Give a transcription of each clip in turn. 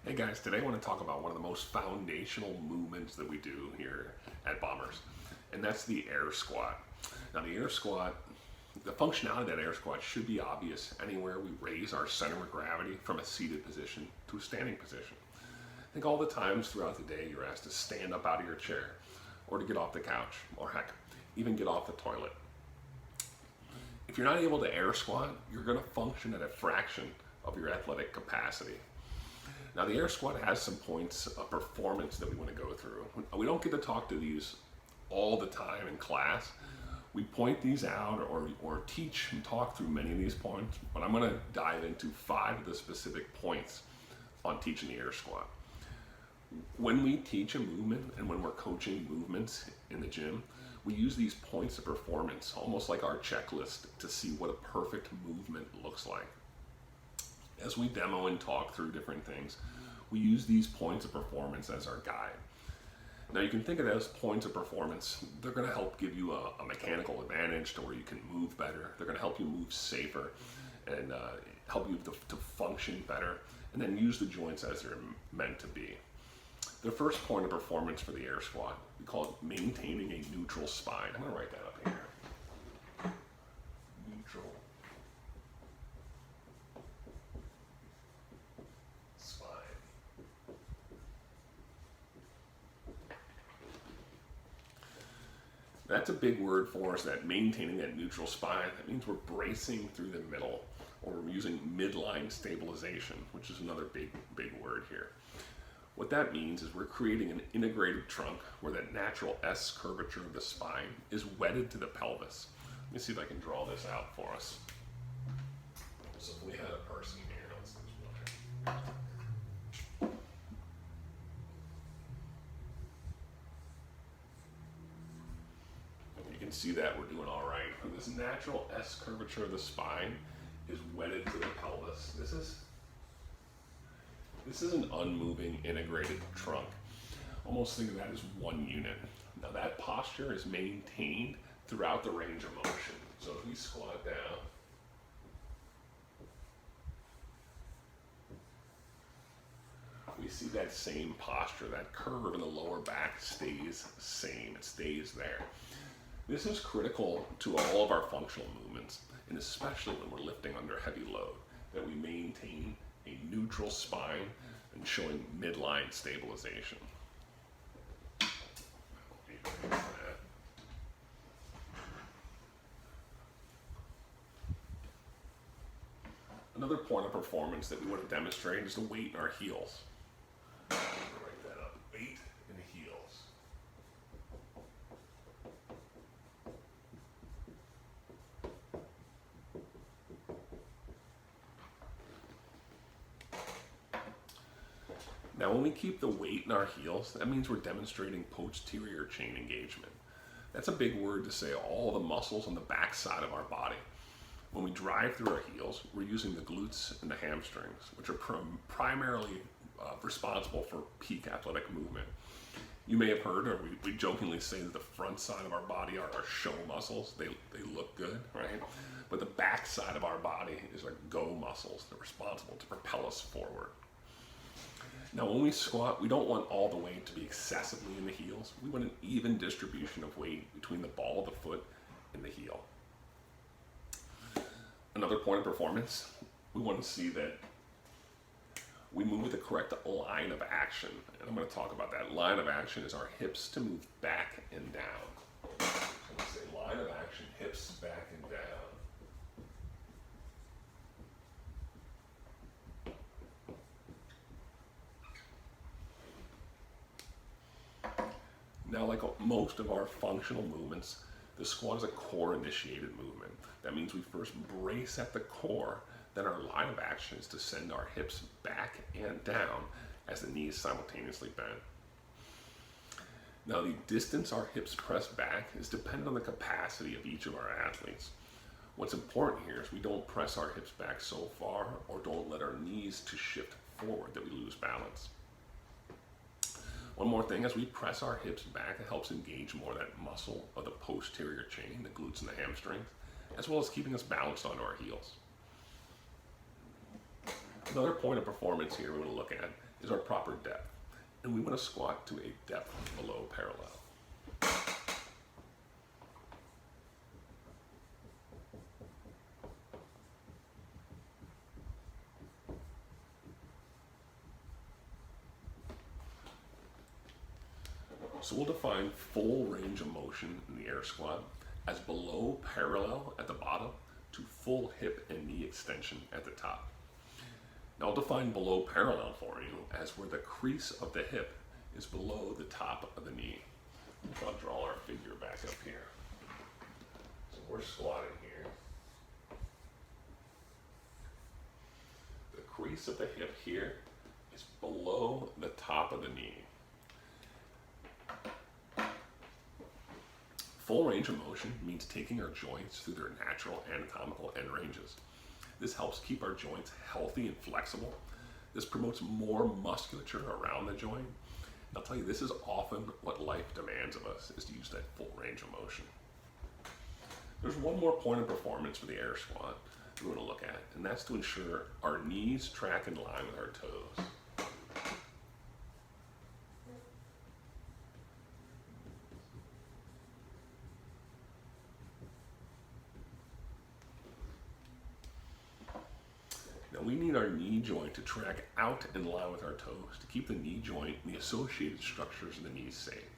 Hey guys, today I want to talk about one of the most foundational movements that we do here at Bombers, and that's the air squat. Now the air squat, the functionality of that air squat should be obvious anywhere we raise our center of gravity from a seated position to a standing position. I think all the times throughout the day you're asked to stand up out of your chair, or to get off the couch, or heck, even get off the toilet. If you're not able to air squat, you're going to function at a fraction of your athletic capacity. Now the air squat has some points of performance that we want to go through. We don't get to talk to these all the time in class. We point these out or teach and talk through many of these points, but I'm going to dive into 5 of the specific points on teaching the air squat. When we teach a movement and when we're coaching movements in the gym, we use these points of performance almost like our checklist to see what a perfect movement looks like. As we demo and talk through different things, we use these points of performance as our guide. Now you can think of it as points of performance. They're going to help give you a mechanical advantage to where you can move better. They're going to help you move safer and help you to function better, and then use the joints as they're meant to be. The first point of performance for the air squat, we call it maintaining a neutral spine. I'm going to write that up here. Neutral spine. That's a big word for us, that maintaining that neutral spine. That means we're bracing through the middle, or we're using midline stabilization, which is another big word here. What that means is we're creating an integrated trunk where that natural S curvature of the spine is wedded to the pelvis. Let me see if I can draw this out for us. So if we had a person here, let's do this. You can see that we're doing all right. This natural S curvature of the spine is wedded to the pelvis. This is an unmoving integrated trunk. Almost think of that as one unit. Now that posture is maintained throughout the range of motion. So if we squat down, we see that same posture. That curve in the lower back stays same. It stays there. This is critical to all of our functional movements, and especially when we're lifting under heavy load, that we maintain a neutral spine and showing midline stabilization. Another point of performance that we want to demonstrate is the weight in our heels. Write that up. Weight in the heels. Now when we keep the weight in our heels, that means we're demonstrating posterior chain engagement. That's a big word to say all the muscles on the back side of our body. When we drive through our heels, we're using the glutes and the hamstrings, which are primarily responsible for peak athletic movement. You may have heard, or we jokingly say that the front side of our body are our show muscles. They look good, right? But the back side of our body is our go muscles. They're responsible to propel us forward. Now when we squat, we don't want all the weight to be excessively in the heels. We want an even distribution of weight between the ball of the foot and the heel. Another point of performance, we want to see that we move with the correct line of action. And I'm going to talk about that. Line of action is our hips to move back and down. So let's say line of action, hips back and down. Now, like most of our functional movements, the squat is a core-initiated movement. That means we first brace at the core, then our line of action is to send our hips back and down as the knees simultaneously bend. Now, the distance our hips press back is dependent on the capacity of each of our athletes. What's important here is we don't press our hips back so far or don't let our knees to shift forward that we lose balance. One more thing, as we press our hips back, it helps engage more of that muscle of the posterior chain, the glutes and the hamstrings, as well as keeping us balanced onto our heels. Another point of performance here we want to look at is our proper depth. And we want to squat to a depth below parallel. So we'll define full range of motion in the air squat as below parallel at the bottom to full hip and knee extension at the top. Now I'll define below parallel for you as where the crease of the hip is below the top of the knee. I'll draw our figure back up here. So we're squatting here. The crease of the hip here is below the top of the knee. Full range of motion means taking our joints through their natural anatomical end ranges. This helps keep our joints healthy and flexible. This promotes more musculature around the joint. And I'll tell you, this is often what life demands of us, is to use that full range of motion. There's one more point of performance for the air squat we want to look at, and that's to ensure our knees track in line with our toes. Now we need our knee joint to track out in line with our toes to keep the knee joint and the associated structures of the knees safe.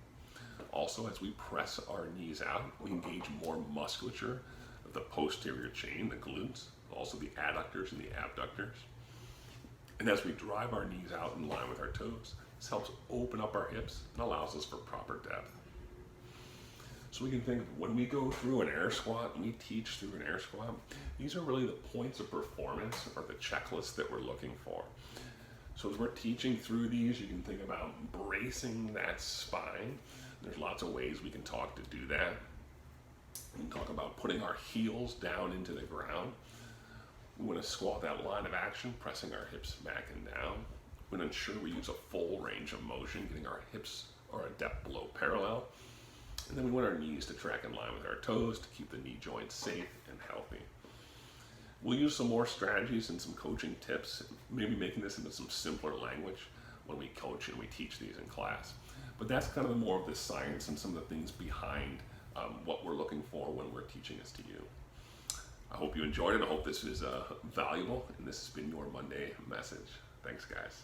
Also, as we press our knees out, we engage more musculature of the posterior chain, the glutes, also the adductors and the abductors. And as we drive our knees out in line with our toes, this helps open up our hips and allows us for proper depth. So we can think, when we go through an air squat, and we teach through an air squat, these are really the points of performance or the checklist that we're looking for. So as we're teaching through these, you can think about bracing that spine. There's lots of ways we can talk to do that. We can talk about putting our heels down into the ground. We want to squat that line of action, pressing our hips back and down. We want to ensure we use a full range of motion, getting our hips or a depth below parallel. And then we want our knees to track in line with our toes to keep the knee joints safe and healthy. We'll use some more strategies and some coaching tips, maybe making this into some simpler language when we coach and we teach these in class. But that's kind of more of the science and some of the things behind what we're looking for when we're teaching this to you. I hope you enjoyed it. I hope this is valuable, and this has been your Monday message. Thanks, guys.